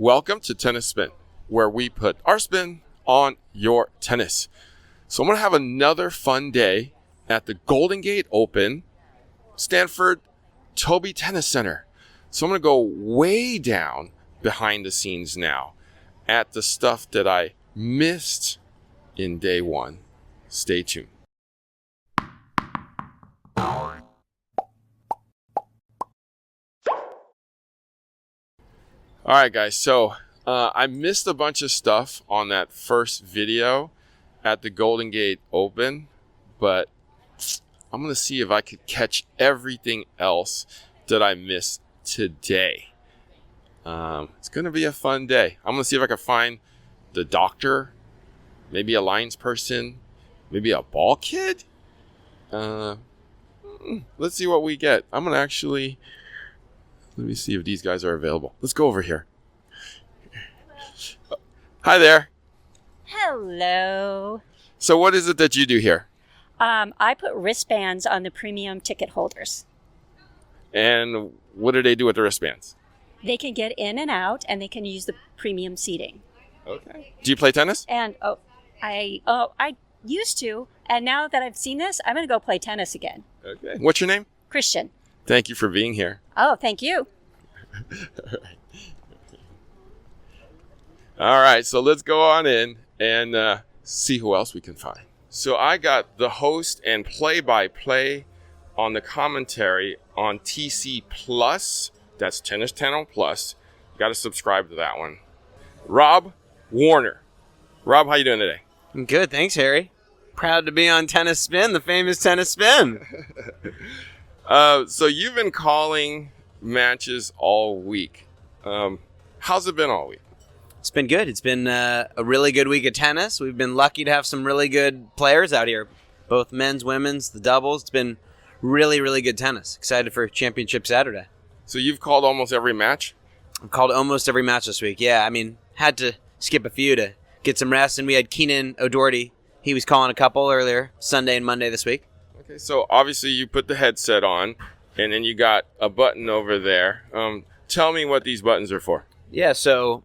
Welcome to Tennis Spin, where we put our spin on your tennis. So I'm going to have another fun day at the Golden Gate Open, Stanford Toby Tennis Center. So I'm going to go way down behind the scenes now at the stuff that I missed in day one. Stay tuned. All right, guys, so I missed a bunch of stuff on that first video at the Golden Gate Open, but I'm going to see if I could catch everything else that I missed today. It's going to be a fun day. I'm going to see if I can find the doctor, maybe a lines person, maybe a ball kid. Let's see what we get. I'm going to actually... Let me see if these guys are available. Let's go over here. Hi there. Hello. So what is it that you do here? I put wristbands on the premium ticket holders. And what do they do with the wristbands? They can get in and out, and they can use the premium seating. Okay. Do you play tennis? And I used to, and now that I've seen this, I'm going to go play tennis again. Okay. What's your name? Christian. Thank you for being here. Oh, thank you. All right, so let's go on in and see who else we can find. So I got the host and play-by-play on the commentary on TC Plus. That's Tennis Channel Plus. You got to subscribe to that one. Rob Warner. Rob, how you doing today? I'm good, thanks, Harry. Proud to be on Tennis Spin, the famous Tennis Spin. So you've been calling matches all week. How's it been all week? It's been good. It's been a really good week of tennis. We've been lucky to have some really good players out here, both men's, women's, the doubles. It's been really, really good tennis. Excited for Championship Saturday. So you've called almost every match? I've called almost every match this week. Yeah, I mean, had to skip a few to get some rest, and we had Keenan O'Doherty. He was calling a couple earlier, Sunday and Monday this week. Okay, so obviously you put the headset on, and then you got a button over there. Tell me what these buttons are for. Yeah, so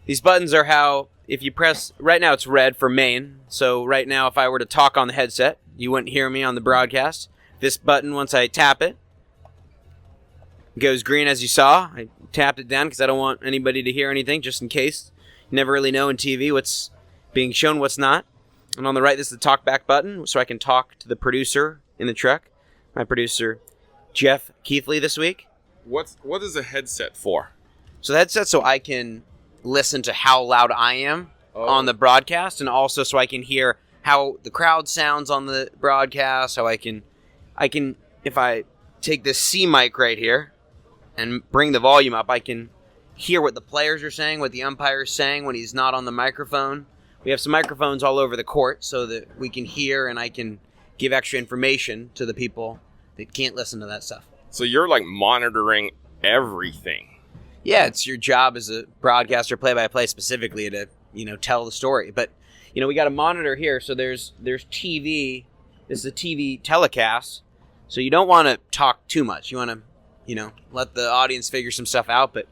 these buttons are how, if you press, right now it's red for main. So right now if I were to talk on the headset, you wouldn't hear me on the broadcast. This button, once I tap it, goes green as you saw. I tapped it down because I don't want anybody to hear anything, just in case. You never really know in TV what's being shown, what's not. And on the right, this is the talk back button, so I can talk to the producer in the truck. My producer, Jeff Keithley, this week. What is a headset for? So the headset so I can listen to how loud I am on the broadcast, and also so I can hear how the crowd sounds on the broadcast, how I can, if I take this C mic right here and bring the volume up, I can hear what the players are saying, what the umpire is saying when he's not on the microphone. We have some microphones all over the court so that we can hear and I can give extra information to the people that can't listen to that stuff. So you're like monitoring everything. Yeah, it's your job as a broadcaster, play-by-play specifically to, tell the story. But, we got a monitor here, so there's TV. This is a TV telecast. So you don't want to talk too much. You want to, let the audience figure some stuff out. But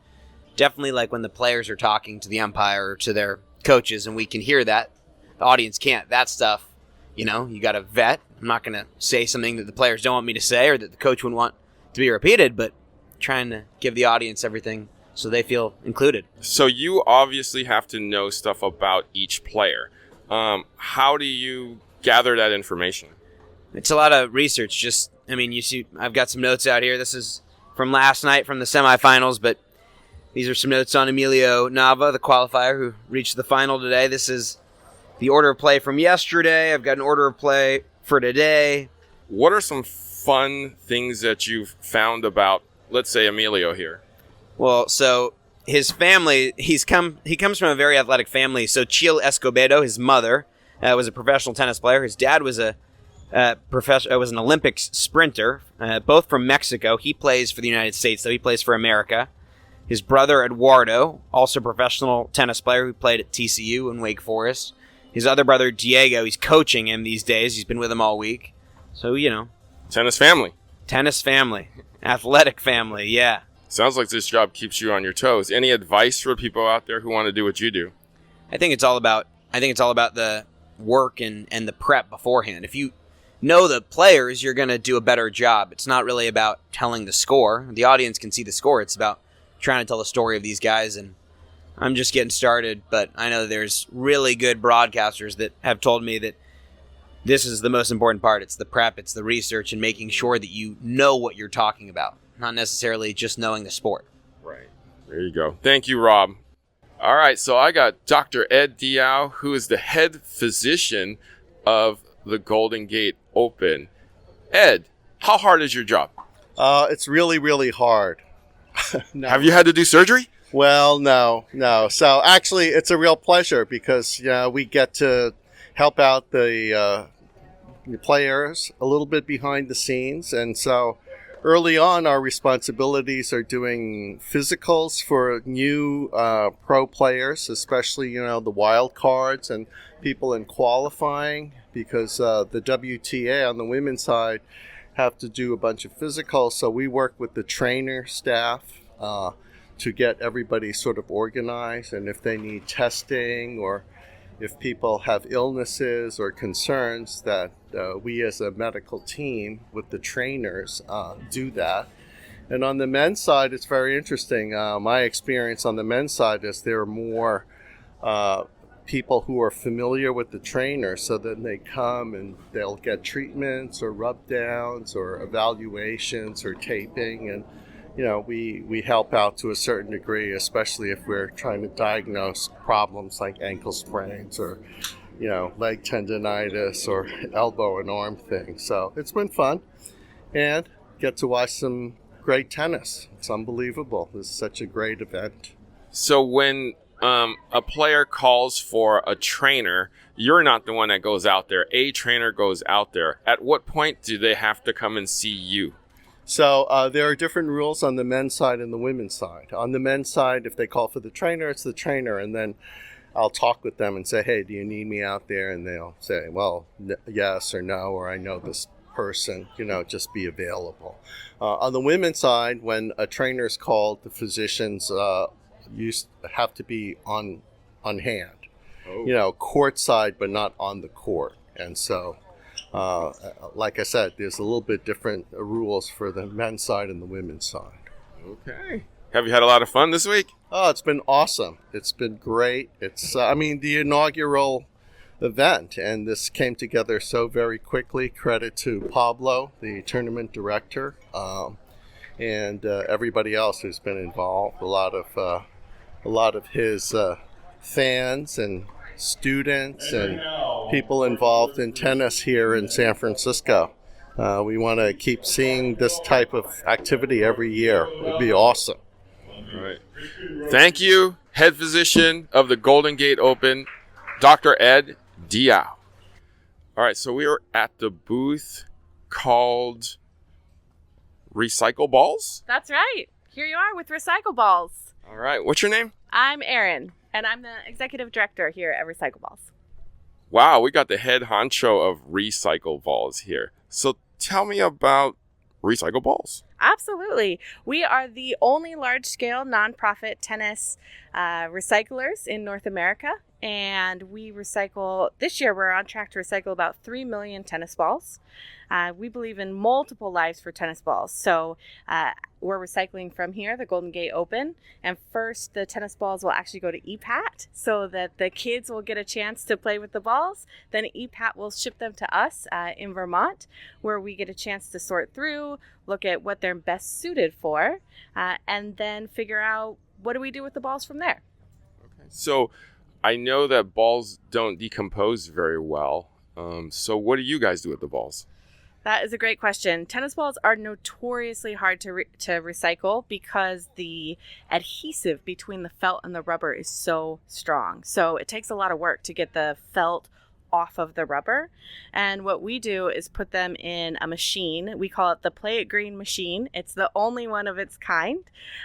definitely like when the players are talking to the umpire or to their coaches and we can hear that, the audience can't. That stuff, you got to vet. I'm not going to say something that the players don't want me to say or that the coach wouldn't want to be repeated, but trying to give the audience everything so they feel included. So you obviously have to know stuff about each player. How do you gather that information? It's a lot of research. You see, I've got some notes out here. This is from last night from the semifinals, but these are some notes on Emilio Nava, the qualifier who reached the final today. This is the order of play from yesterday. I've got an order of play for today. What are some fun things that you've found about, let's say, Emilio here? Well, so his family, he comes from a very athletic family. So Chil Escobedo, his mother, was a professional tennis player. His dad was an Olympics sprinter, both from Mexico. He plays for the United States, though he plays for America. His brother, Eduardo, also a professional tennis player who played at TCU and Wake Forest. His other brother, Diego, he's coaching him these days. He's been with him all week. So, Tennis family. Tennis family. Athletic family, yeah. Sounds like this job keeps you on your toes. Any advice for people out there who want to do what you do? I think it's all about the work and the prep beforehand. If you know the players, you're going to do a better job. It's not really about telling the score. The audience can see the score. It's about trying to tell the story of these guys. And I'm just getting started, but I know there's really good broadcasters that have told me that this is the most important part. It's the prep, it's the research, and making sure that you know what you're talking about, not necessarily just knowing the sport. Right. There you go. Thank you, Rob. All right, so I got Dr. Ed Diao, who is the head physician of the Golden Gate Open. Ed, how hard is your job? It's really, really hard. No. Have you had to do surgery? Well, no. So actually, it's a real pleasure because we get to help out the players a little bit behind the scenes. And so early on, our responsibilities are doing physicals for new pro players, especially, the wild cards and people in qualifying, because the WTA on the women's side have to do a bunch of physicals. So we work with the trainer staff to get everybody sort of organized. And if they need testing or if people have illnesses or concerns, that we as a medical team with the trainers do that. And on the men's side, it's very interesting. My experience on the men's side is there are more people who are familiar with the trainer, so then they come and they'll get treatments or rub downs or evaluations or taping, and we help out to a certain degree, especially if we're trying to diagnose problems like ankle sprains or leg tendonitis or elbow and arm things. So it's been fun, and get to watch some great tennis. It's unbelievable. This is such a great event. So when a player calls for a trainer, you're not the one that goes out there. A trainer goes out there. At what point do they have to come and see you? So there are different rules on the men's side and the women's side. On the men's side, if they call for the trainer, it's the trainer. And then I'll talk with them and say, hey, do you need me out there? And they'll say, well, yes or no, or I know this person, just be available. On the women's side, when a trainer's called, the physicians have to be on hand, court side, but not on the court. And so, like I said, there's a little bit different rules for the men's side and the women's side. Okay. Have you had a lot of fun this week? Oh, it's been awesome. It's been great. It's, the inaugural event, and this came together so very quickly. Credit to Pablo, the tournament director, and everybody else who's been involved. A lot of his fans and students and people involved in tennis here in San Francisco. We want to keep seeing this type of activity every year. It would be awesome. All right. Thank you, head physician of the Golden Gate Open, Dr. Ed Diao. All right, so we are at the booth called Recycle Balls? That's right. Here you are with Recycle Balls. All right. What's your name? I'm Erin, and I'm the executive director here at Recycle Balls. Wow, we got the head honcho of Recycle Balls here. So tell me about Recycle Balls. Absolutely. We are the only large-scale nonprofit tennis recyclers in North America, and we recycle, this year we're on track to recycle about 3 million tennis balls. We believe in multiple lives for tennis balls. So we're recycling from here, the Golden Gate Open. And first, the tennis balls will actually go to Epat so that the kids will get a chance to play with the balls. Then Epat will ship them to us in Vermont, where we get a chance to sort through, look at what they're best suited for, and then figure out what do we do with the balls from there. Okay. So I know that balls don't decompose very well. So what do you guys do with the balls? That is a great question. Tennis balls are notoriously hard to recycle because the adhesive between the felt and the rubber is so strong. So it takes a lot of work to get the felt off of the rubber. And what we do is put them in a machine. We call it the Play It Green machine. It's the only one of its kind.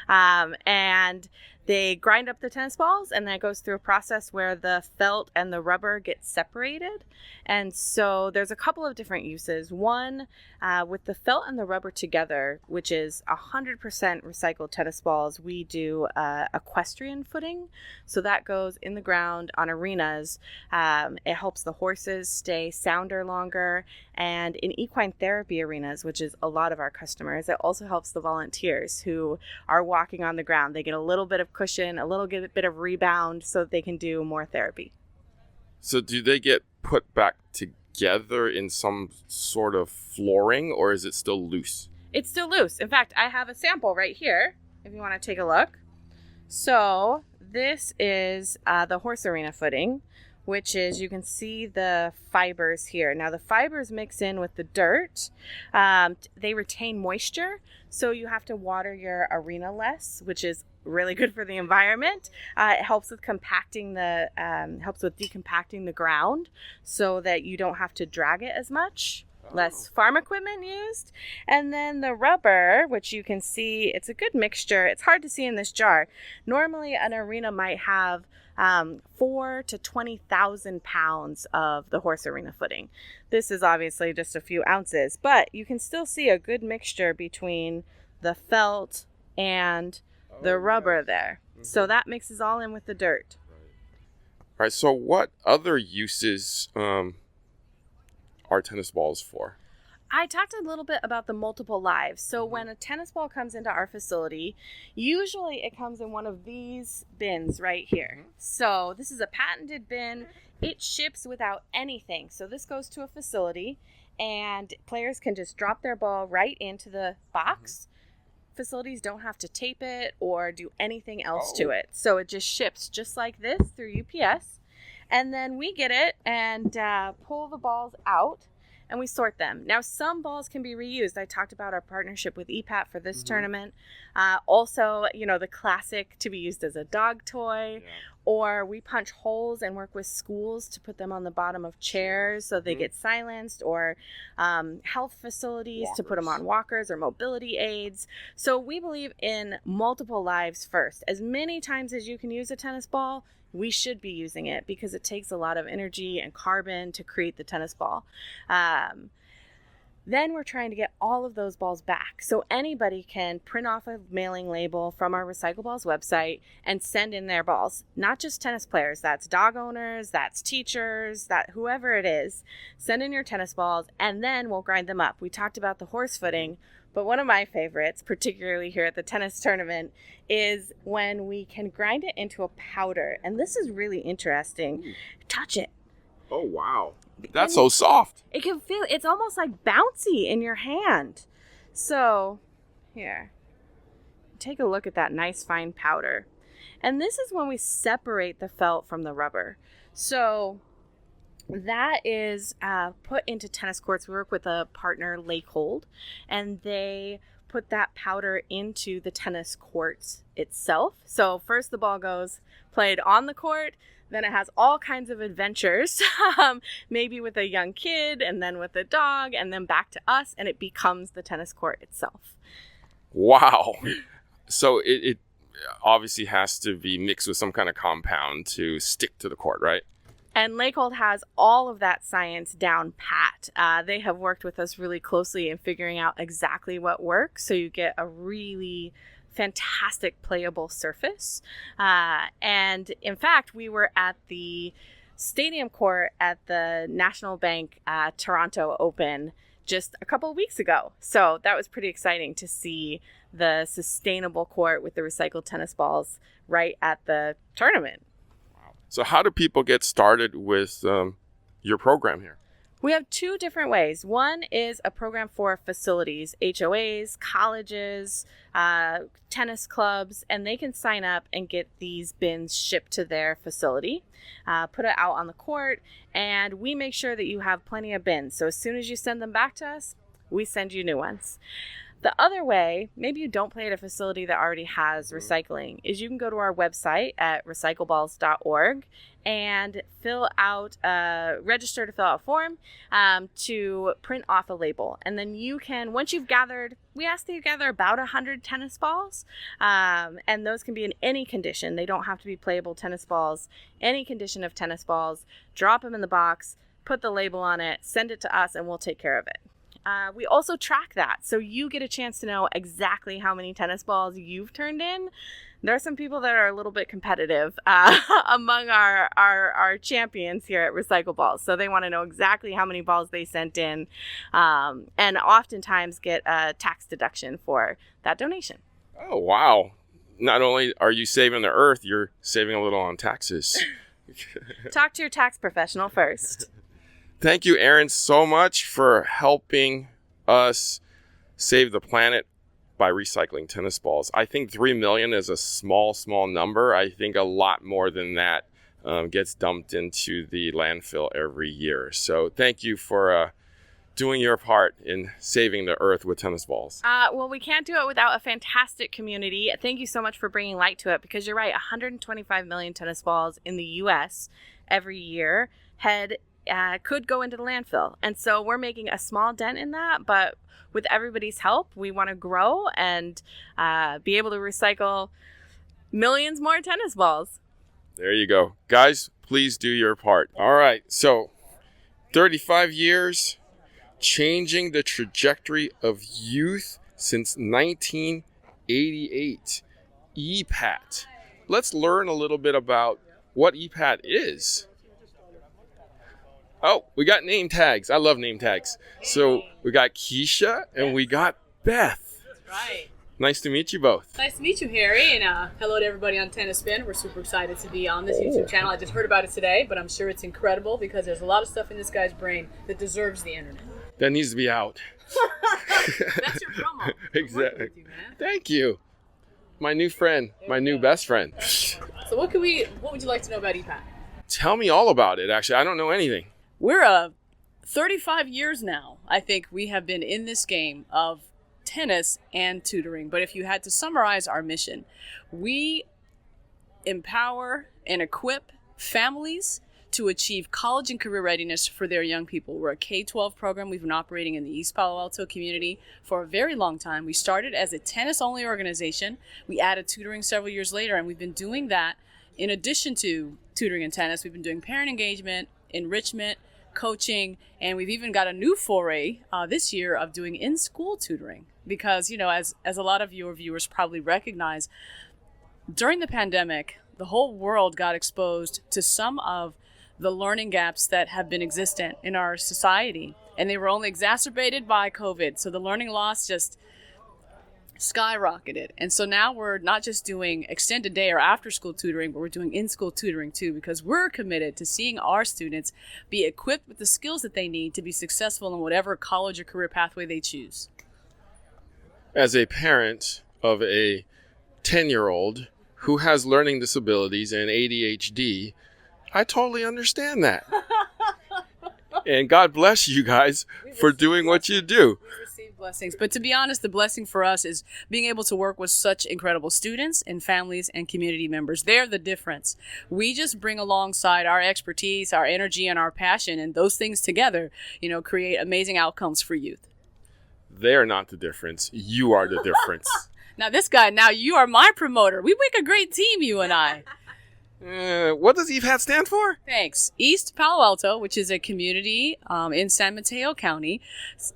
And They grind up the tennis balls, and then it goes through a process where the felt and the rubber get separated. And so there's a couple of different uses. One, with the felt and the rubber together, which is 100% recycled tennis balls, we do equestrian footing. So that goes in the ground on arenas. It helps the horses stay sounder longer. And in equine therapy arenas, which is a lot of our customers, it also helps the volunteers who are walking on the ground. They get a little bit of cushion, a little bit of rebound so that they can do more therapy. So do they get put back together in some sort of flooring, or is it still loose? It's still loose. In fact, I have a sample right here if you want to take a look. So this is the horse arena footing, which is, you can see the fibers here. Now the fibers mix in with the dirt. They retain moisture, so you have to water your arena less, which is really good for the environment. It helps with compacting decompacting the ground so that you don't have to drag it as much. Less farm equipment used. And then the rubber, which you can see, it's a good mixture. It's hard to see in this jar. Normally an arena might have 4 to 20,000 pounds of the horse arena footing. This is obviously just a few ounces, but you can still see a good mixture between the felt and the rubber there. Mm-hmm. So that mixes all in with the dirt. All right, so what other uses are tennis balls for? I talked a little bit about the multiple lives. So when a tennis ball comes into our facility, usually it comes in one of these bins right here. So this is a patented bin. It ships without anything. So this goes to a facility and players can just drop their ball right into the box. Facilities don't have to tape it or do anything else to it. So it just ships just like this through UPS. And then we get it and pull the balls out and we sort them. Now, some balls can be reused. I talked about our partnership with Epat for this tournament. Also, the classic to be used as a dog toy. Yeah. Or we punch holes and work with schools to put them on the bottom of chairs so they get silenced, or health facilities to put them on walkers or mobility aids. So we believe in multiple lives first. As many times as you can use a tennis ball, we should be using it because it takes a lot of energy and carbon to create the tennis ball. Then we're trying to get all of those balls back. So anybody can print off a mailing label from our Recycle Balls website and send in their balls. Not just tennis players, that's dog owners, that's teachers, that whoever it is. Send in your tennis balls and then we'll grind them up. We talked about the horse footing, but one of my favorites, particularly here at the tennis tournament, is when we can grind it into a powder. And this is really interesting. Touch it. Oh, wow. That's so soft. It can feel, it's almost like bouncy in your hand. So, here. Take a look at that nice fine powder. And this is when we separate the felt from the rubber. So, that is put into tennis courts. We work with a partner, Lakehold, and they put that powder into the tennis courts itself. So first the ball goes played on the court, then it has all kinds of adventures, maybe with a young kid and then with a dog and then back to us, and it becomes the tennis court itself. Wow. So it obviously has to be mixed with some kind of compound to stick to the court, right? And Lakehold has all of that science down pat. They have worked with us really closely in figuring out exactly what works, so you get a really fantastic playable surface. And in fact, we were at the stadium court at the National Bank Toronto Open just a couple of weeks ago. So that was pretty exciting to see the sustainable court with the recycled tennis balls right at the tournament. So how do people get started with your program here? We have two different ways. One is a program for facilities, HOAs, colleges, tennis clubs, and they can sign up and get these bins shipped to their facility, put it out on the court, and we make sure that you have plenty of bins. So as soon as you send them back to us, we send you new ones. The other way, maybe you don't play at a facility that already has recycling, is you can go to our website at recycleballs.org and register to fill out a form to print off a label. And then you can, once you've gathered, we ask that you gather about 100 tennis balls, and those can be in any condition. They don't have to be playable tennis balls. Any condition of tennis balls, drop them in the box, put the label on it, send it to us, and we'll take care of it. We also track that, so you get a chance to know exactly how many tennis balls you've turned in. There are some people that are a little bit competitive among our champions here at Recycle Balls, so they want to know exactly how many balls they sent in, and oftentimes get a tax deduction for that donation. Oh, wow. Not only are you saving the earth, you're saving a little on taxes. Talk to your tax professional first. Thank you, Aaron, so much for helping us save the planet by recycling tennis balls. I think 3 million is a small number. I think a lot more than that gets dumped into the landfill every year. So thank you for doing your part in saving the earth with tennis balls. Well, we can't do it without a fantastic community. Thank you so much for bringing light to it, because you're right, 125 million tennis balls in the U.S. every year could go into the landfill. And so we're making a small dent in that, but with everybody's help, we want to grow and be able to recycle millions more tennis balls. There you go. Guys, please do your part. All right, so 35 years, changing the trajectory of youth since 1988. Epat. Let's learn a little bit about what Epat is. Oh, we got name tags. I love name tags. So we got Keisha and we got Beth. That's right. Nice to meet you both. Nice to meet you, Harry, and hello to everybody on Tennis Spin. We're super excited to be on this YouTube channel. I just heard about it today, but I'm sure it's incredible because there's a lot of stuff in this guy's brain that deserves the internet. That needs to be out. That's your promo. Exactly. You, man. Thank you. My new friend, my new best friend. So what would you like to know about Epat? Tell me all about it, actually. I don't know anything. We're 35 years now, I think we have been in this game of tennis and tutoring. But if you had to summarize our mission, we empower and equip families to achieve college and career readiness for their young people. We're a K-12 program. We've been operating in the East Palo Alto community for a very long time. We started as a tennis-only organization. We added tutoring several years later, and we've been doing that in addition to tutoring and tennis. We've been doing parent engagement, enrichment, coaching, and we've even got a new foray this year of doing in-school tutoring because, as a lot of your viewers probably recognize, during the pandemic, the whole world got exposed to some of the learning gaps that have been existent in our society, and they were only exacerbated by COVID. So the learning loss just skyrocketed. And so now we're not just doing extended day or after school tutoring, but we're doing in-school tutoring too, because we're committed to seeing our students be equipped with the skills that they need to be successful in whatever college or career pathway they choose. As a parent of a 10-year-old who has learning disabilities and ADHD, I totally understand that. And God bless you guys for doing what you do. Blessings. But to be honest, the blessing for us is being able to work with such incredible students and families and community members. They're the difference. We just bring alongside our expertise, our energy, and our passion, and those things together, create amazing outcomes for youth. They're not the difference. You are the difference. Now you are my promoter. We make a great team, you and I. What does Epat stand for? Thanks. East Palo Alto, which is a community in San Mateo County.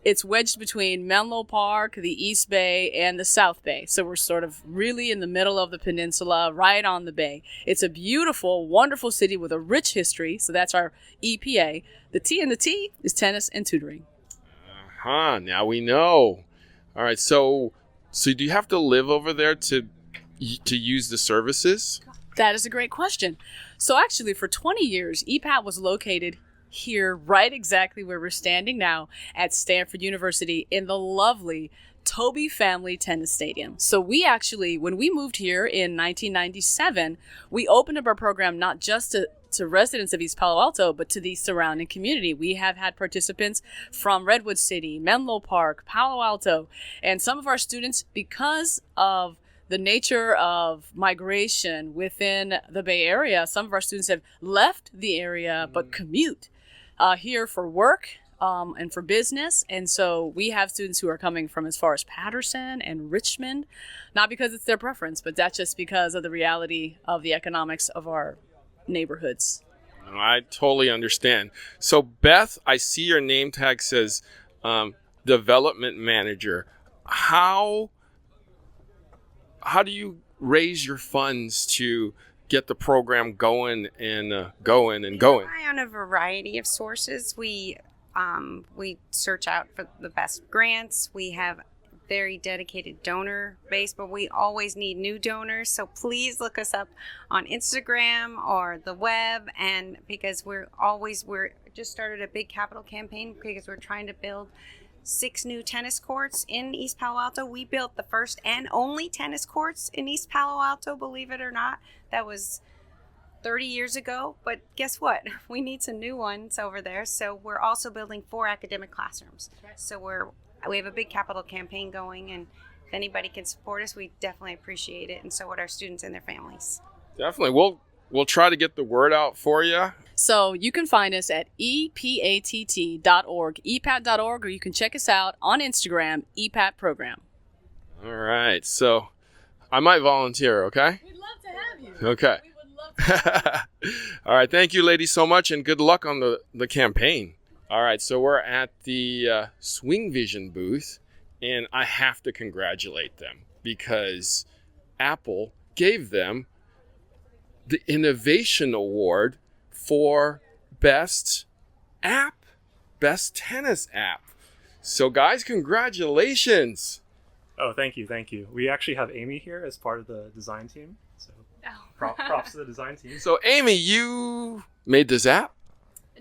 It's wedged between Menlo Park, the East Bay, and the South Bay. So we're sort of really in the middle of the peninsula, right on the bay. It's a beautiful, wonderful city with a rich history. So that's our EPA. The T in the T is tennis and tutoring. Now we know. All right. So do you have to live over there to use the services? That is a great question. So actually, for 20 years, Epat was located here, right exactly where we're standing now at Stanford University in the lovely Toby Family Tennis Stadium. So we actually, when we moved here in 1997, we opened up our program not just to to residents of East Palo Alto, but to the surrounding community. We have had participants from Redwood City, Menlo Park, Palo Alto, and some of our students, because of the nature of migration within the Bay Area, some of our students have left the area but commute here for work and for business. And so we have students who are coming from as far as Patterson and Richmond, not because it's their preference, but that's just because of the reality of the economics of our neighborhoods. I totally understand. So Beth, I see your name tag says development manager. How do you raise your funds to get the program going and going? We rely on a variety of sources. We search out for the best grants. We have very dedicated donor base, but we always need new donors. So please look us up on Instagram or the web, and because we're just started a big capital campaign because we're trying to build 6 new tennis courts in East Palo Alto. We built the first and only tennis courts in East Palo Alto, believe it or not. That was 30 years ago, but guess what? We need some new ones over there. So we're also building 4 academic classrooms. So we have a big capital campaign going, and if anybody can support us, we definitely appreciate it, and so would our students and their families. Definitely. We'll try to get the word out for you. So you can find us at epatt.org, epat.org, or you can check us out on Instagram, Epat Program. All right. So I might volunteer, okay? We'd love to have you. Okay. We would love to. All right. Thank you, ladies, so much, and good luck on the campaign. All right. So we're at the Swing Vision booth, and I have to congratulate them because Apple gave them the Innovation Award for best tennis app. So guys, congratulations. Oh, thank you. We actually have Amy here as part of the design team. So props to the design team. So Amy, you made this app?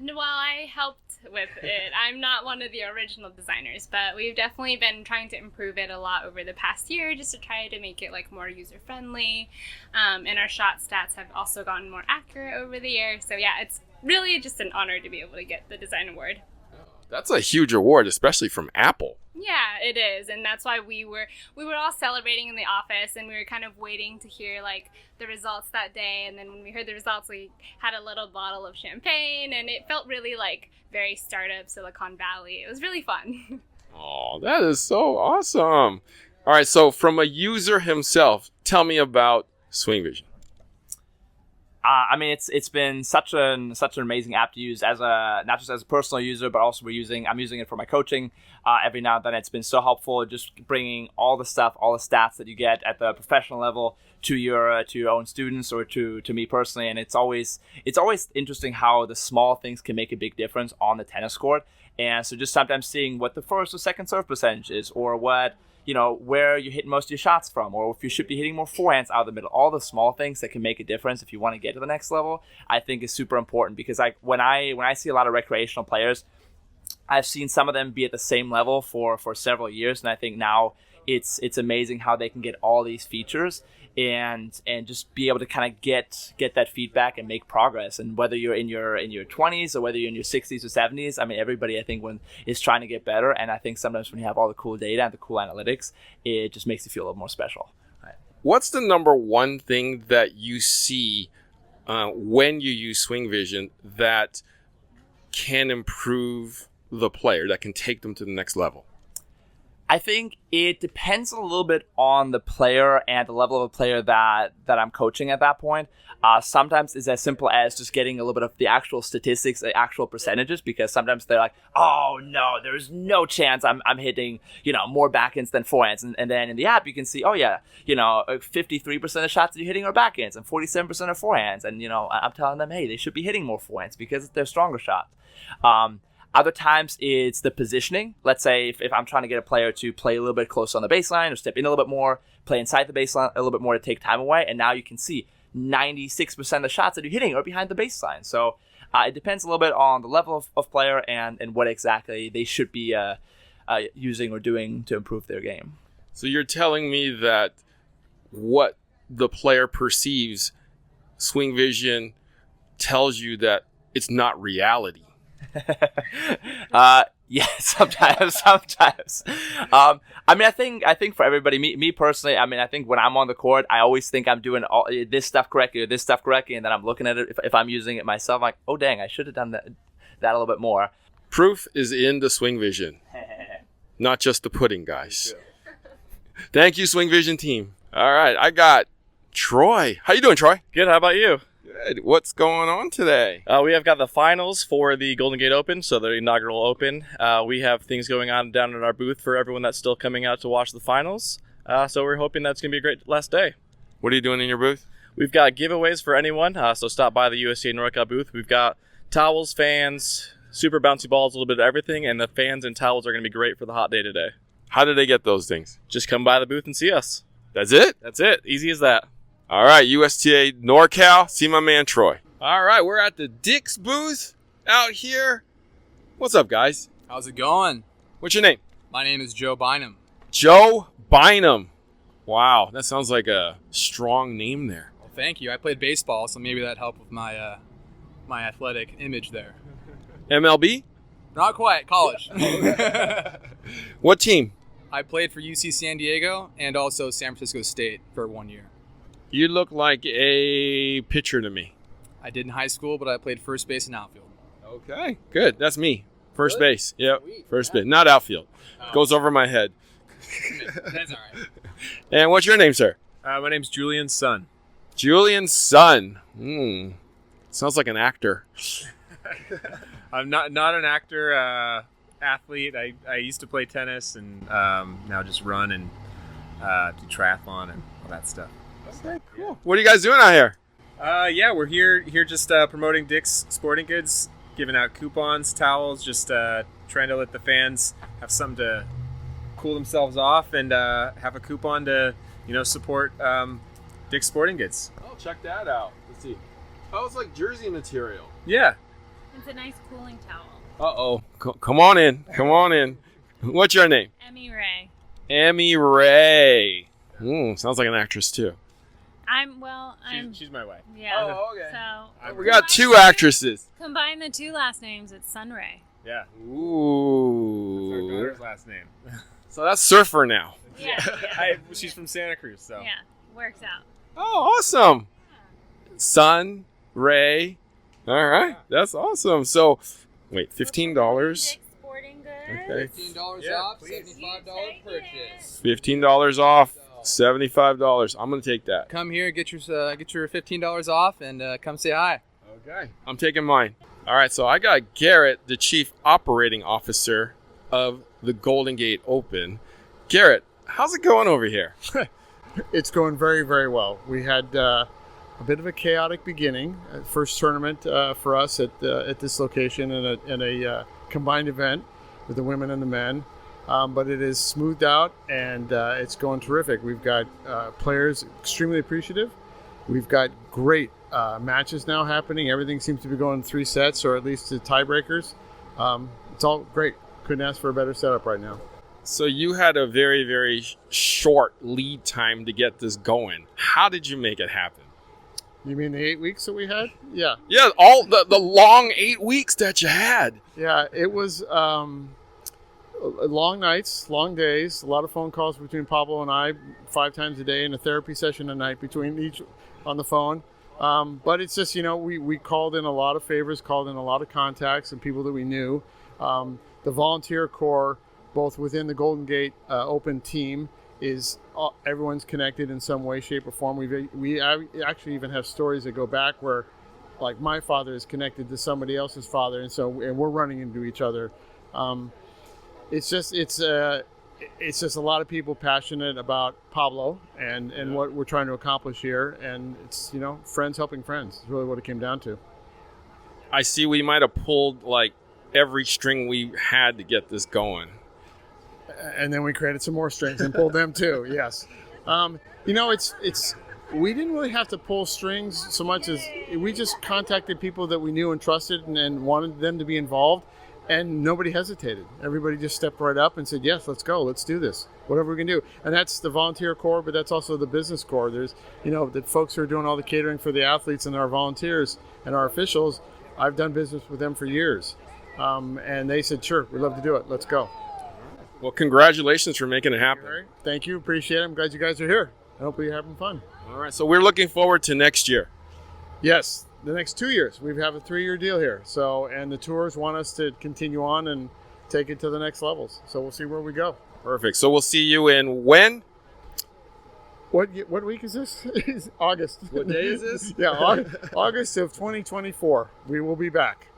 Well, I helped with it. I'm not one of the original designers, but we've definitely been trying to improve it a lot over the past year just to try to make it like more user-friendly. And our shot stats have also gotten more accurate over the year. So yeah, it's really just an honor to be able to get the design award. That's a huge award, especially from Apple. Yeah, it is, and that's why we were all celebrating in the office, and we were kind of waiting to hear like the results that day. And then when we heard the results, we had a little bottle of champagne, and it felt really like very startup Silicon Valley. It was really fun. Oh, that is so awesome! All right, so from a user himself, tell me about Swing Vision. I mean, it's been such an amazing app to use as not just as a personal user, but also I'm using it for my coaching every now and then. It's been so helpful, just bringing all the stats that you get at the professional level to your own students or to me personally. And it's always interesting how the small things can make a big difference on the tennis court. And so just sometimes seeing what the first or second serve percentage is, or what, where you hit most of your shots from, or if you should be hitting more forehands out of the middle. All the small things that can make a difference if you want to get to the next level, I think is super important, because when I see a lot of recreational players, I've seen some of them be at the same level for several years, and I think now it's amazing how they can get all these features and just be able to kind of get that feedback and make progress. And whether you're in your 20s or whether you're in your 60s or 70s, I mean, everybody I think is trying to get better. And I think sometimes when you have all the cool data and the cool analytics, it just makes you feel a little more special. Right. What's the number one thing that you see when you use Swing Vision that can improve the player, that can take them to the next level? I think it depends a little bit on the player and the level of a player that I'm coaching at that point. Sometimes it's as simple as just getting a little bit of the actual statistics, the actual percentages, because sometimes they're like, oh no, there's no chance I'm hitting, more backhands than forehands. And then in the app, you can see, oh yeah, 53% of the shots that you're hitting are backhands and 47% are forehands. And, I'm telling them, hey, they should be hitting more forehands because it's their stronger shot. Other times it's the positioning. Let's say if I'm trying to get a player to play a little bit closer on the baseline or step in a little bit more, play inside the baseline a little bit more to take time away. And now you can see 96% of the shots that you're hitting are behind the baseline. So it depends a little bit on the level of player and what exactly they should be using or doing to improve their game. So you're telling me that what the player perceives, Swing Vision tells you that it's not reality. Yeah, sometimes. I mean, I think for everybody, me personally, I mean, I think when I'm on the court, I always think I'm doing all this stuff correctly or this stuff correctly, and then I'm looking at it. If I'm using it myself, I'm like, oh dang, I should have done that a little bit more. Proof is in the Swing Vision, not just the pudding, guys. Thank you, Swing Vision team. All right, I got Troy. How you doing, Troy? Good. How about you? Good. What's going on today? We have got the finals for the Golden Gate Open, so the inaugural Open. We have things going on down in our booth for everyone that's still coming out to watch the finals. So we're hoping that's going to be a great last day. What are you doing in your booth? We've got giveaways for anyone, so stop by the USA NorCal booth. We've got towels, fans, super bouncy balls, a little bit of everything, and the fans and towels are going to be great for the hot day today. How did they get those things? Just come by the booth and see us. That's it? That's it. Easy as that. All right, USTA NorCal, see my man Troy. All right, we're at the Dick's booth out here. What's up, guys? How's it going? What's your name? My name is Joe Bynum. Joe Bynum. Wow, that sounds like a strong name there. Well, thank you. I played baseball, so maybe that helped with my my athletic image there. MLB? Not quite. College. What team? I played for UC San Diego and also San Francisco State for 1 year. You look like a pitcher to me. I did in high school, but I played first base and outfield. Okay, good. That's me. First Really? base. Yep. Sweet. First base. Not outfield. Goes over my head. That's all right. And what's your name, sir? My name's Julian Sun. Julian Sun. Sounds like an actor. I'm not an actor, athlete. I used to play tennis and now just run and do triathlon and all that stuff. Okay, cool. What are you guys doing out here? Yeah, we're here just promoting Dick's Sporting Goods, giving out coupons, towels, just trying to let the fans have something to cool themselves off and have a coupon to, support Dick's Sporting Goods. Oh, check that out. Let's see. Oh, it's like jersey material. Yeah. It's a nice cooling towel. Uh-oh. Come on in. Come on in. What's your name? Emmy Ray. Emmy Ray. Sounds like an actress, too. She's my wife. Yeah. Oh, okay. So We got two actresses. combine the two last names. It's Sunray. Yeah. Ooh. That's our daughter's last name. So that's Surfer now. Yeah. She's from Santa Cruz, so. Yeah. Works out. Oh, awesome. Sun, Ray. All right. That's awesome. So, wait, $15. Sporting Goods. Okay. $15 off, $75 purchase. $15 off, $75. I'm going to take that. Come here, get your $15 off, and come say hi. Okay. I'm taking mine. All right. So I got Garrett, the Chief Operating Officer of the Golden Gate Open. Garrett, how's it going over here? It's going very, very well. We had a bit of a chaotic beginning. First tournament for us at this location in a combined event with the women and the men. But it is smoothed out and it's going terrific. We've got players extremely appreciative. We've got great matches now happening. Everything seems to be going 3 sets or at least to tiebreakers. It's all great. Couldn't ask for a better setup right now. So you had a very, very short lead time to get this going. How did you make it happen? You mean the 8 weeks that we had? Yeah. Yeah, all the long 8 weeks that you had. Yeah, it was long nights, long days, a lot of phone calls between Pablo and I 5 times a day and a therapy session a night between each on the phone. But it's just, we called in a lot of favors, called in a lot of contacts and people that we knew. The volunteer corps, both within the Golden Gate Open team, is everyone's connected in some way, shape, or form. We actually even have stories that go back where, like, my father is connected to somebody else's father, and we're running into each other. It's just a lot of people passionate about Pablo and what we're trying to accomplish here, and it's friends helping friends. Is really what it came down to. I see we might have pulled like every string we had to get this going. And then we created some more strings and pulled them too. Yes. It's we didn't really have to pull strings so much as we just contacted people that we knew and trusted and wanted them to be involved. And nobody hesitated. Everybody just stepped right up and said, yes, let's go. Let's do this. Whatever we can do. And that's the volunteer core, but that's also the business core. There's, the folks who are doing all the catering for the athletes and our volunteers and our officials. I've done business with them for years. And they said, sure, we'd love to do it. Let's go. Well, congratulations for making it happen. All right. Thank you. Appreciate it. I'm glad you guys are here. I hope you're having fun. All right. So we're looking forward to next year. Yes. The next 2 years. We have a 3-year deal here. And the tours want us to continue on and take it to the next levels. So we'll see where we go. Perfect. So we'll see you in when? What week is this? August. What day is this? Yeah, August of 2024. We will be back.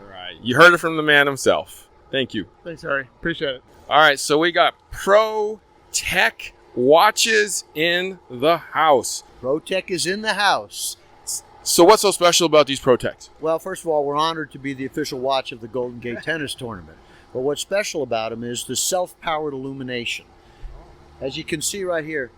All right. You heard it from the man himself. Thank you. Thanks, Harry. Appreciate it. All right. So we got Pro Tek Watches in the house. Pro Tek is in the house. So what's so special about these Pro Teks? Well, first of all, we're honored to be the official watch of the Golden Gate Tennis Tournament. But what's special about them is the self-powered illumination. As you can see right here,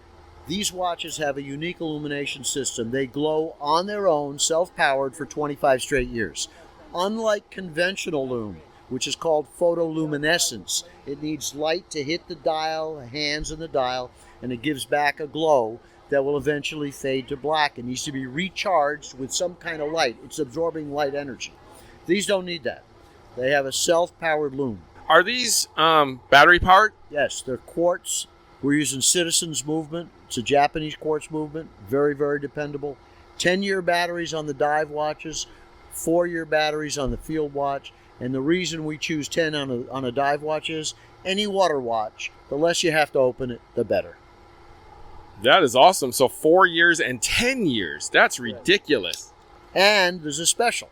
these watches have a unique illumination system. They glow on their own, self-powered, for 25 straight years. Unlike conventional lume, which is called photoluminescence, it needs light to hit the dial, hands on the dial, and it gives back a glow that will eventually fade to black. It needs to be recharged with some kind of light. It's absorbing light energy. These don't need that. They have a self-powered lume. Are these battery powered? Yes, they're quartz. We're using Citizens Movement. It's a Japanese quartz movement. Very, very dependable. 10-year batteries on the dive watches, 4-year batteries on the field watch. And the reason we choose 10 on a dive watch is any water watch, the less you have to open it, the better. That is awesome. So 4 years and 10 years. That's ridiculous. And there's a special.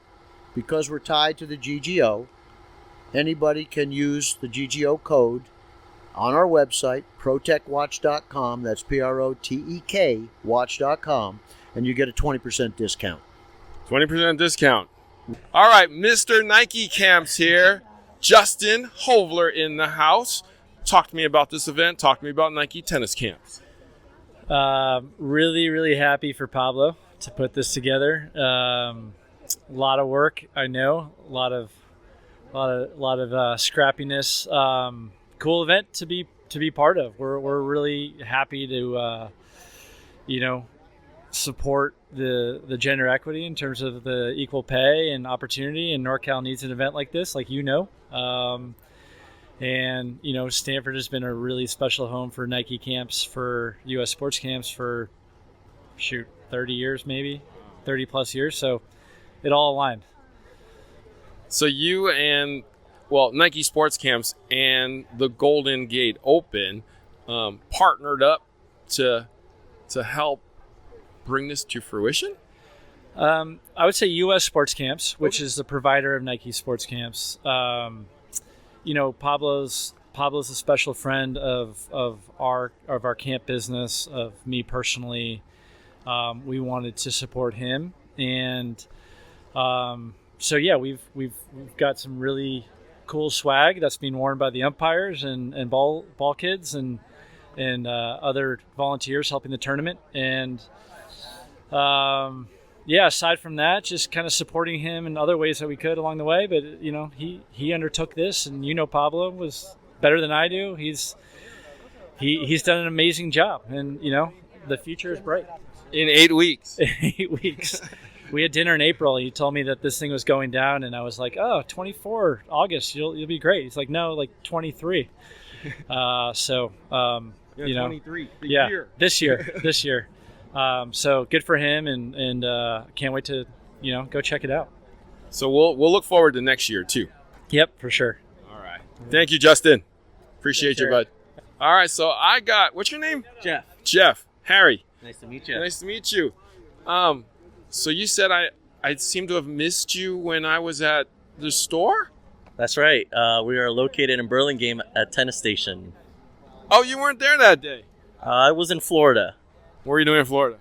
Because we're tied to the GGO, anybody can use the GGO code on our website, protekwatch.com. That's Protek watch.com. And you get a 20% discount. 20% discount. All right, Mr. Nike Camps here. Justin Hovler in the house. Talk to me about this event. Talk to me about Nike Tennis Camps. Really, really happy for Pablo to put this together. A lot of work, I know. A lot of scrappiness. Cool event to be part of. We're really happy to support the gender equity in terms of the equal pay and opportunity. And NorCal needs an event like this, like And, Stanford has been a really special home for Nike camps, for U.S. sports camps for, 30 years maybe, 30 plus years. So it all aligned. So you and, Nike Sports Camps and the Golden Gate Open partnered up to help bring this to fruition? I would say U.S. Sports Camps, which is the provider of Nike Sports Camps. Pablo's a special friend of our camp business, of me personally. We wanted to support him, and we've got some really cool swag that's being worn by the umpires and ball kids and other volunteers helping the tournament. And aside from that, just kind of supporting him in other ways that we could along the way. But he undertook this, and Pablo was better than I do. He's done an amazing job, and the future is bright. In 8 weeks. 8 weeks. We had dinner in April. He told me that this thing was going down, and I was like, 24 August, you'll be great. He's like, no, like 23. 23. This year. So good for him, and can't wait to go check it out. So we'll look forward to next year too. Yep, for sure. All right. Thank you, Justin. Appreciate you, bud. All right. So I got, what's your name? Jeff. Harry. Nice to meet you. Nice to meet you. So you said I seem to have missed you when I was at the store? That's right. We are located in Burlingame at Tennis Station. Oh, you weren't there that day? I was in Florida. What were you doing in Florida?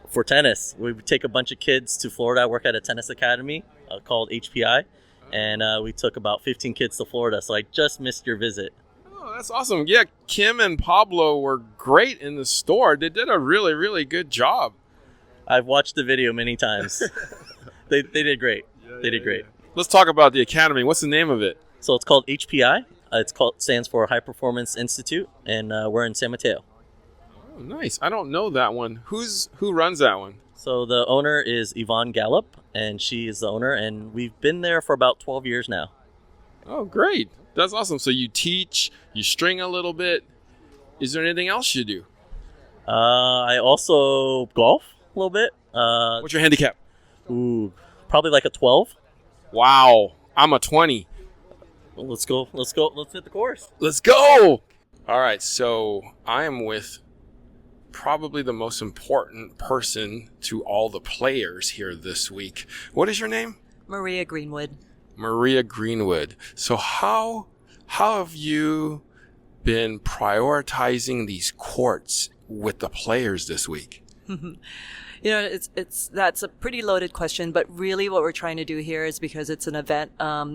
For tennis. We would take a bunch of kids to Florida. I work at a tennis academy called HPI. And we took about 15 kids to Florida. So I just missed your visit. Oh, that's awesome. Yeah, Kim and Pablo were great in the store. They did a really, really good job. I've watched the video many times. They did great. They did great. Let's talk about the academy. What's the name of it? So it's called HPI. Stands for High Performance Institute, and we're in San Mateo. Oh, nice. I don't know that one. Who runs that one? So the owner is Yvonne Gallup, and she is the owner, and we've been there for about 12 years now. Oh, great. That's awesome. So you teach, you string a little bit. Is there anything else you do? I also golf a little bit. What's your handicap? Ooh, probably like a 12. Wow. I'm a 20. Well, let's go. Let's hit the course. Let's go. All right. So I am with probably the most important person to all the players here this week. What is your name? Maria Greenwood. Maria Greenwood. So how have you been prioritizing these courts with the players this week? That's a pretty loaded question, but really what we're trying to do here is, because it's an event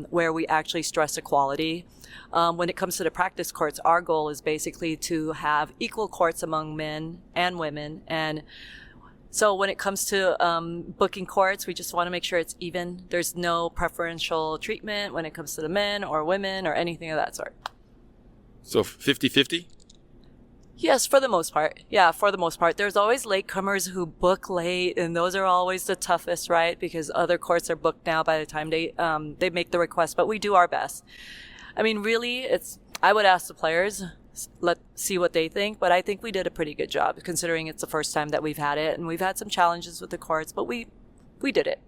where we actually stress equality. When it comes to the practice courts, our goal is basically to have equal courts among men and women. And so when it comes to booking courts, we just want to make sure it's even. There's no preferential treatment when it comes to the men or women or anything of that sort. So 50-50? Yes, for the most part. Yeah, for the most part. There's always latecomers who book late, and those are always the toughest, right? Because other courts are booked now by the time they make the request, but we do our best. I mean, really, I would ask the players, let's see what they think, but I think we did a pretty good job considering it's the first time that we've had it, and we've had some challenges with the courts, but we did it.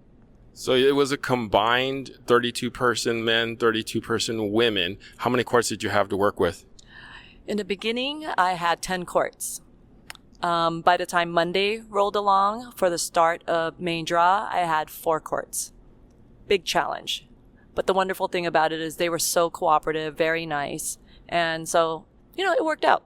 So it was a combined 32-person men, 32-person women. How many courts did you have to work with? In the beginning, I had 10 courts. By the time Monday rolled along for the start of main draw, I had 4 courts. Big challenge. But the wonderful thing about it is they were so cooperative, very nice. And so, it worked out.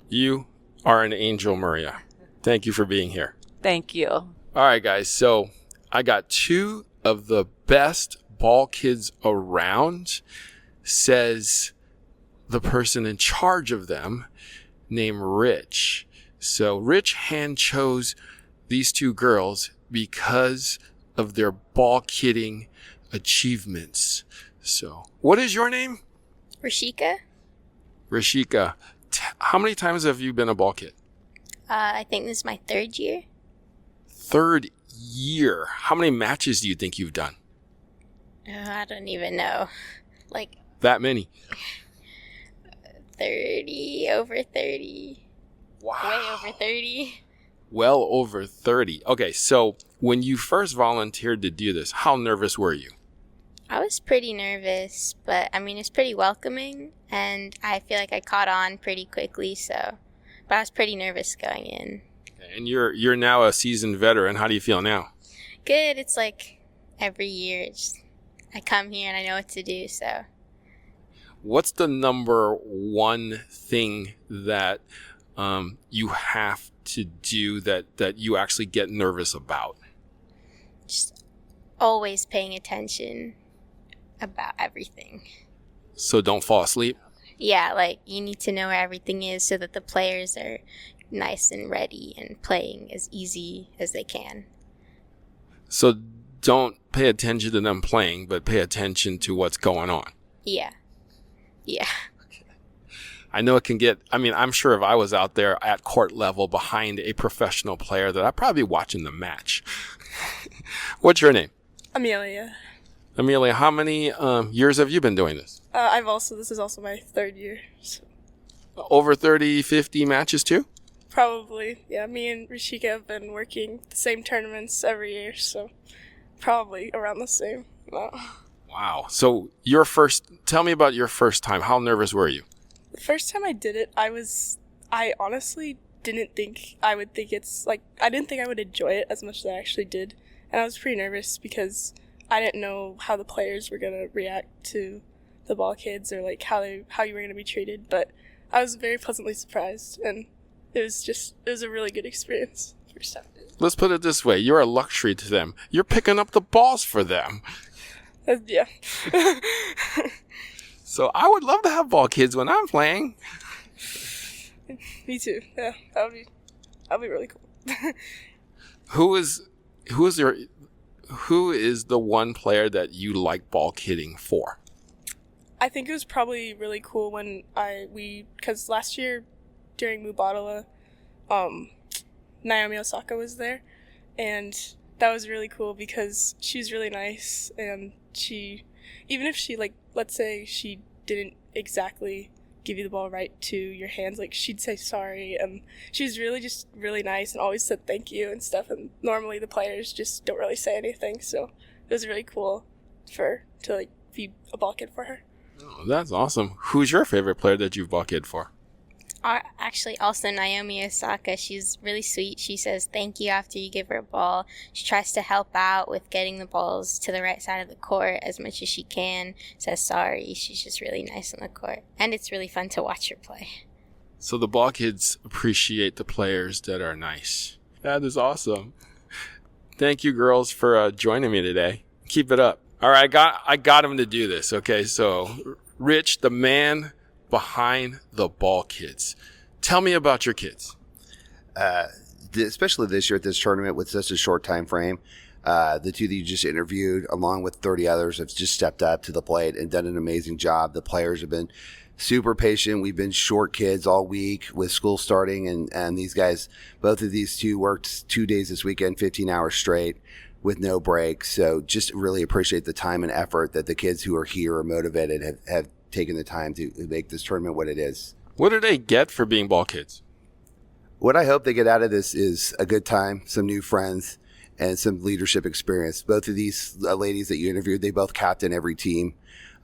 You are an angel, Maria. Thank you for being here. Thank you. All right, guys. So I got 2 of the best ball kids around, says the person in charge of them, named Rich. So Rich hand chose these 2 girls because of their ball kidding achievements. So what is your name? Rashika. Rashika. How many times have you been a ball kid? I think this is my 3rd year. 3rd year. How many matches do you think you've done? I don't even know. That many. 30, over 30. Wow. Way over 30. Well over 30. Okay, so when you first volunteered to do this, how nervous were you? I was pretty nervous, but it's pretty welcoming, and I feel like I caught on pretty quickly, but I was pretty nervous going in. And you're now a seasoned veteran. How do you feel now? Good. It's like every year, I come here and I know what to do, so. What's the number one thing that you have to do that you actually get nervous about? Just always paying attention about everything. So don't fall asleep? Yeah, you need to know where everything is so that the players are nice and ready and playing as easy as they can. So don't pay attention to them playing, but pay attention to what's going on. Yeah. I know it can get, I'm sure if I was out there at court level behind a professional player that I'd probably be watching the match. What's your name? Amelia. Amelia, how many years have you been doing this? This is also my 3rd year. So. Over 30, 50 matches too? Probably, yeah. Me and Rashika have been working the same tournaments every year, so probably around the same amount. Wow. So tell me about your first time. How nervous were you? The first time I did it, I honestly didn't think I would think I didn't think I would enjoy it as much as I actually did. And I was pretty nervous because I didn't know how the players were going to react to the ball kids or how you were going to be treated. But I was very pleasantly surprised, and it was a really good experience. First time. Let's put it this way. You're a luxury to them. You're picking up the balls for them. Yeah. So I would love to have ball kids when I'm playing. Me too. Yeah, that'd be really cool. Who is the one player that you like ball kidding for? I think it was probably really cool when because last year during Mubadala, Naomi Osaka was there, and that was really cool because she's really nice, and even if she, like, let's say she didn't exactly give you the ball right to your hands, like, she'd say sorry, and she was really just really nice and always said thank you and stuff, and normally the players just don't really say anything, so it was really cool to like be a ball kid for her. Oh, that's awesome. Who's your favorite player that you've ball kid for? Actually, also Naomi Osaka. She's really sweet. She says thank you after you give her a ball. She tries to help out with getting the balls to the right side of the court as much as she can. Says sorry. She's just really nice on the court. And it's really fun to watch her play. So the ball kids appreciate the players that are nice. That is awesome. Thank you, girls, for joining me today. Keep it up. All right, I got him to do this. Okay, so Rich, the man behind the ball kids. Tell me about your kids. Especially this year at this tournament with such a short time frame. The two that you just interviewed, along with 30 others, have just stepped up to the plate and done an amazing job. The players have been super patient. We've been short kids all week with school starting, and these guys, both of these two worked 2 days this weekend, 15 hours straight with no breaks. So just really appreciate the time and effort that the kids who are here are motivated have taken the time to make this tournament what it is. What do they get for being ball kids? What I hope they get out of this is a good time, some new friends, and some leadership experience. Both of these ladies that you interviewed, they both captain every team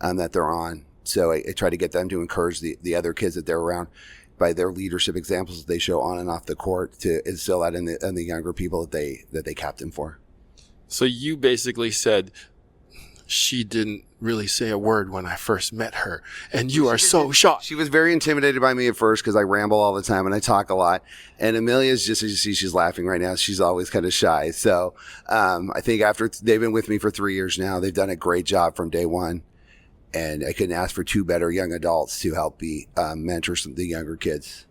that they're on. So I try to get them to encourage the other kids that they're around by their leadership examples that they show on and off the court to instill that in the younger people that they captain for. So you basically said, she didn't really say a word when I first met her, and you are so shocked. She was very intimidated by me at first because I ramble all the time and I talk a lot. And Amelia's just, as you see, she's laughing right now. She's always kind of shy. So I think after they've been with me for 3 years now, they've done a great job from day one. And I couldn't ask for two better young adults to help be mentor the younger kids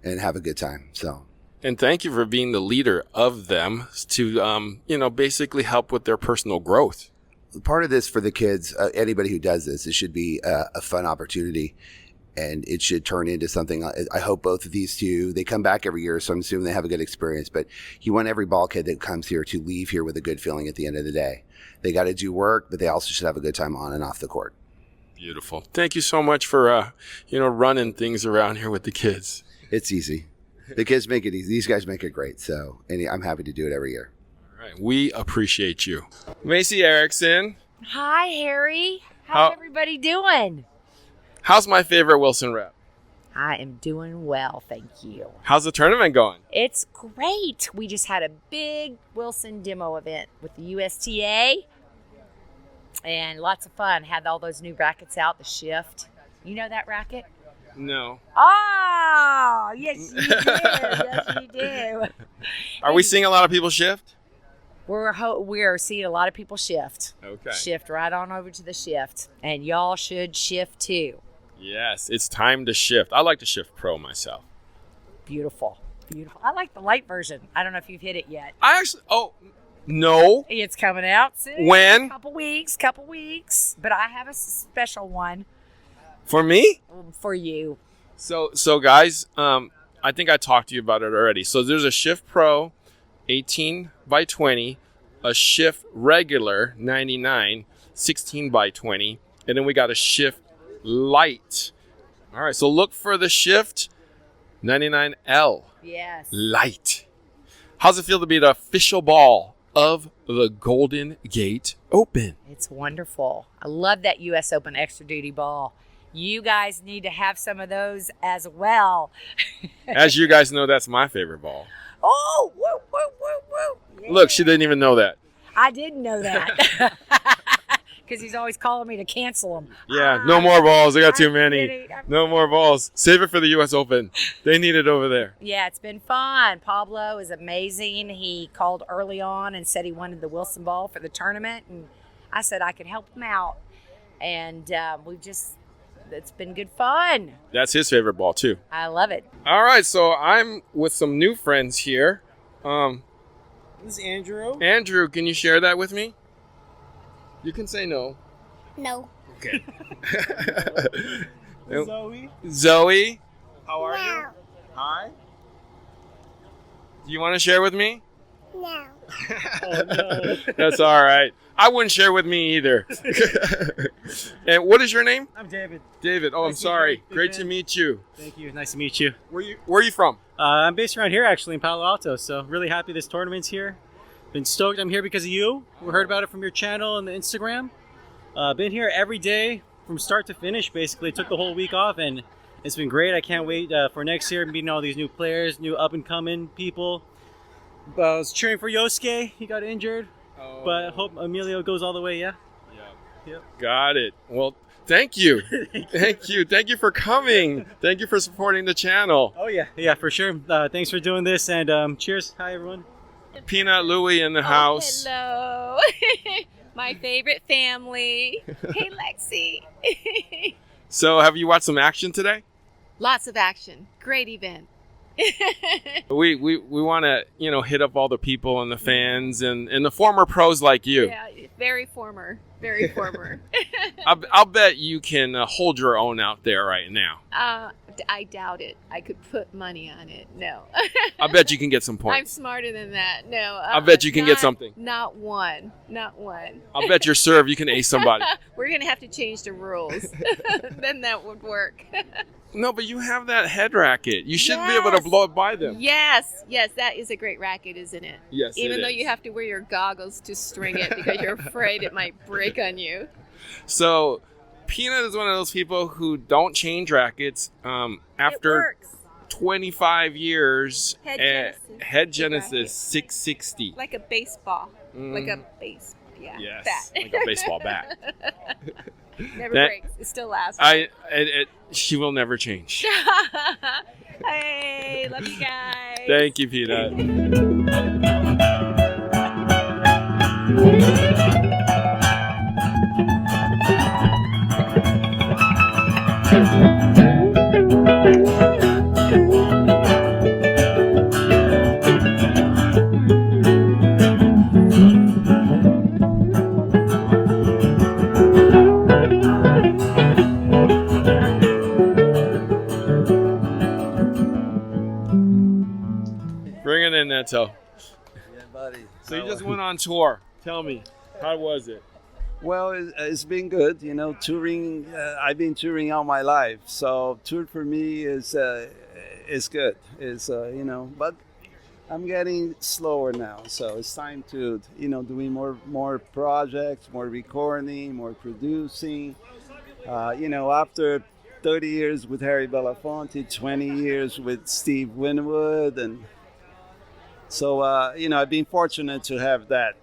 and have a good time. So. And thank you for being the leader of them to, basically help with their personal growth. Part of this for the kids, anybody who does this, it should be a fun opportunity, and it should turn into something. I hope both of these two, they come back every year, so I'm assuming they have a good experience, but you want every ball kid that comes here to leave here with a good feeling at the end of the day. They got to do work, but they also should have a good time on and off the court. Beautiful. Thank you so much for, running things around here with the kids. It's easy. The kids make it easy. These guys make it great, so I'm happy to do it every year. We appreciate you. Macy Erickson. Hi, Harry. How's everybody doing? How's my favorite Wilson rep? I am doing well, thank you. How's the tournament going? It's great. We just had a big Wilson demo event with the USTA and lots of fun. Had all those new rackets out, the Shift. You know that racket? No. Oh, yes, you do. Yes, you do. Are we seeing a lot of people shift? We're seeing a lot of people shift. Okay. Shift right on over to the Shift. And y'all should shift too. Yes, it's time to shift. I like to shift Pro myself. Beautiful. Beautiful. I like the light version. I don't know if you've hit it yet. No. It's coming out soon. When? Couple weeks. But I have a special one. For me? For you. So guys, I think I talked to you about it already. So there's a Shift Pro 18 by 20, a Shift regular 99, 16 by 20, and then we got a Shift Light. All right, so look for the Shift 99L. Yes. Light. How's it feel to be the official ball of the Golden Gate Open? It's wonderful. I love that U.S. Open extra duty ball. You guys need to have some of those as well. As you guys know, that's my favorite ball. Oh, woo, woo, woo, woo. Yeah. Look, she didn't even know that. I didn't know that. Because he's always calling me to cancel them. Yeah, no more balls. I got too many. No more balls. Save it for the U.S. Open. They need it over there. Yeah, it's been fun. Pablo is amazing. He called early on and said he wanted the Wilson ball for the tournament. And I said I could help him out. And it's been good fun. That's his favorite ball, too. I love it. All right, so I'm with some new friends here. This is Andrew. Andrew, can you share that with me? You can say no. No. Okay. Zoe. Zoe, How are you? Hi. do you want to share with me? No. That's all right. I wouldn't share with me either. And what is your name? I'm David. David. Oh, I'm Nice to meet sorry. you. Great to meet you. Thank you. Nice to meet you. Where are you from? I'm based around here, actually, in Palo Alto. So really happy this tournament's here. Been stoked. I'm here because of you. We heard about it from your channel and the Instagram. Been here every day from start to finish. Basically, took the whole week off, and it's been great. I can't wait for next year, meeting all these new players, new up and coming people. I was cheering for Yosuke. He got injured, but I hope Emilio goes all the way. Yeah. Yep. Got it. Well, thank you. Thank you. Thank you for coming. Thank you for supporting the channel. Oh yeah, for sure. Thanks for doing this, and cheers. Hi everyone. Peanut Louie in the house. Hello. My favorite family. Hey, Lexi. So, have you watched some action today? Lots of action. Great event. We want to hit up all the people and the fans and the former pros like you. Yeah, very former. Very former. I'll bet you can hold your own out there right now. I doubt it. I could put money on it. No. I bet you can get some I'm points. smarter than that. No. I bet you can get something. Not one. Not one. I'll bet your serve you can ace somebody. We're going to have to change the rules. Then that would work. No, but you have that head racket. You should be able to blow it by them. Yes, that is a great racket, isn't it? Yes, Even it though is. you have to wear your goggles to string it because you're afraid it might break on you. So, Peanut is one of those people who don't change rackets after 25 years. Head Genesis 660. Like a baseball. Mm. Like a base. Yeah. Yes, bat. like a baseball bat. Never That- breaks. It still lasts. She will never change. Hey, love you guys. Thank you, Peanut. Bring it in, Neto. Yeah, buddy. So you just went on tour. Tell me, how was it? Well, it's been good. You know, touring. I've been touring all my life, so tour for me is good. But I'm getting slower now, so it's time to doing more projects, more recording, more producing. After 30 years with Harry Belafonte, 20 years with Steve Winwood, and so I've been fortunate to have that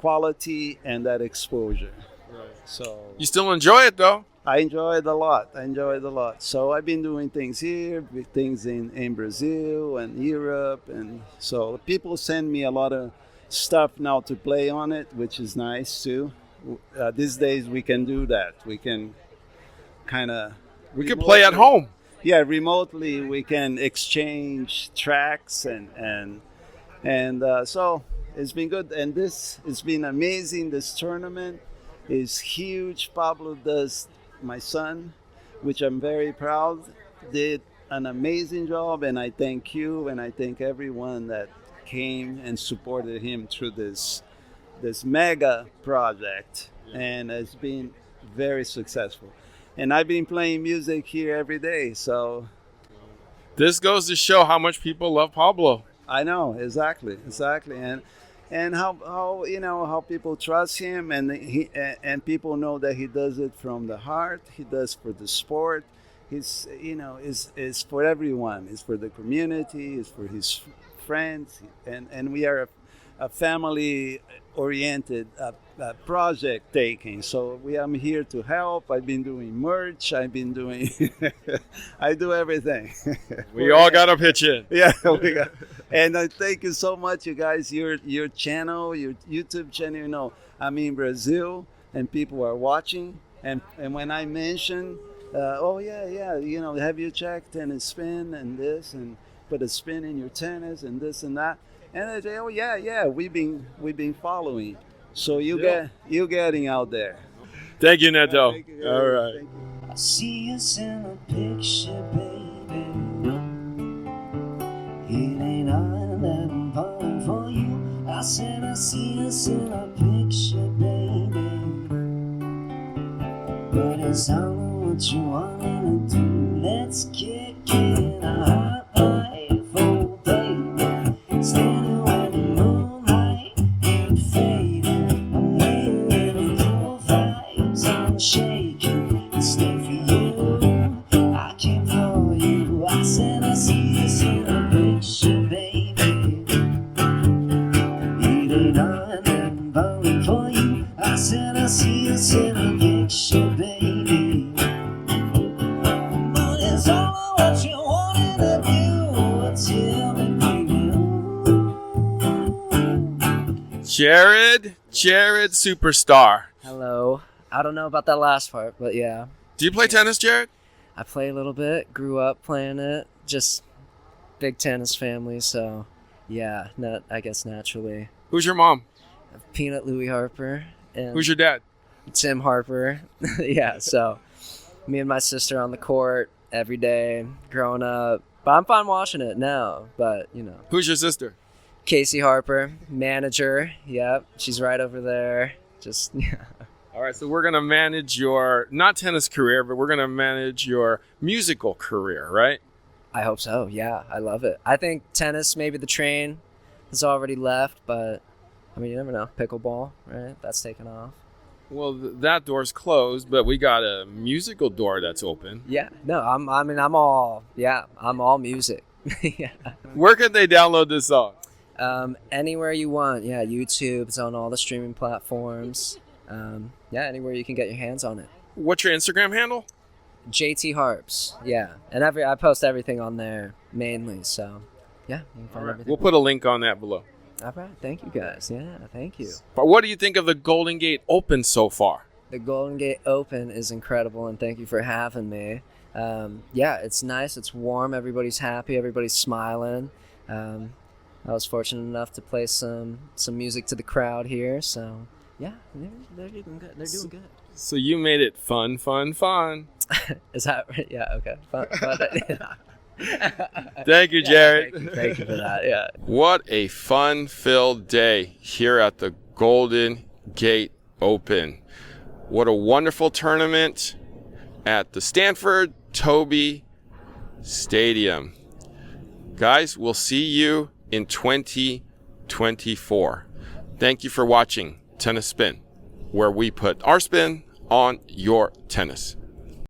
quality and that exposure. Right. So you still enjoy it though? I enjoy it a lot. So I've been doing things here, things in Brazil and Europe, and so people send me a lot of stuff now to play on it, which is nice too. These days we can do that. We can we can play at home. Yeah, remotely we can exchange tracks and so it's been good, and it's been amazing. This tournament is huge. Pablo does, my son, which I'm very proud, did an amazing job, and I thank you and I thank everyone that came and supported him through this mega project, and it's been very successful. And I've been playing music here every day, so this goes to show how much people love Pablo. I know, exactly, and how people trust him, and people know that he does it from the heart. He does for the sport. It's for everyone. It's for the community. It's for his friends, and we are a family-oriented project taking. So I'm here to help. I've been doing merch. I do everything. We all got to pitch in. Yeah, and I thank you so much, you guys. Your channel, your YouTube channel. I'm in Brazil, and people are watching. And when I mention, have you checked Tennis Spin and this, and put a spin in your tennis and this and that, and they say, we've been following. So you're getting out there. Thank you, Neto. All right. I see us in a picture, baby. It ain't all that I'm falling for you. I said I see us in a picture, baby. But it's all what you wanted to do. Let's kick it a hot life, oh baby. Standing where the moonlight ain't fading. I'm waiting in the cool vibes. I'm shaking and stay for you. I came for you. I said I see us in a picture, baby. It ain't all that I'm falling for you. I said I see us in a picture, baby. But it's all what you wanted to do. Tell me, baby. Jared Superstar. Hello. I don't know about that last part, but yeah. Do you play tennis, Jared? I play a little bit. Grew up playing it. Just big tennis family, so yeah. Not I guess naturally. Who's your mom? Peanut Louie Harper. And Who's your dad? Tim Harper. Yeah. So me and my sister on the court every day growing up. But I'm fine watching it now. But you know. Who's your sister? Casey Harper, manager. Yep, she's right over there. Just yeah. All right, so we're going to manage your, not tennis career, but we're going to manage your musical career, right? I hope so, yeah. I love it. I think tennis, maybe the train has already left, but, I mean, you never know. Pickleball, right? That's taken off. Well, that door's closed, but we got a musical door that's open. Yeah, no, I'm all music. Yeah. Where can they download this song? Anywhere you want. Yeah, YouTube. It's on all the streaming platforms. Yeah, anywhere you can get your hands on it. What's your Instagram handle? JT Harps. Yeah, and I post everything on there mainly. So, yeah, you can find everything. We'll put a link on that below. All right, thank you guys. Yeah, thank you. But what do you think of the Golden Gate Open so far? The Golden Gate Open is incredible, and thank you for having me. Yeah, it's nice. It's warm. Everybody's happy. Everybody's smiling. I was fortunate enough to play some music to the crowd here, so. Yeah, they're doing good. They're doing good. So you made it fun. Is that right? Yeah, okay. Fun. Thank you, Jared. Yeah, thank you for that, yeah. What a fun-filled day here at the Golden Gate Open. What a wonderful tournament at the Stanford Toby Stadium. Guys, we'll see you in 2024. Thank you for watching Tennis Spin, where we put our spin on your tennis.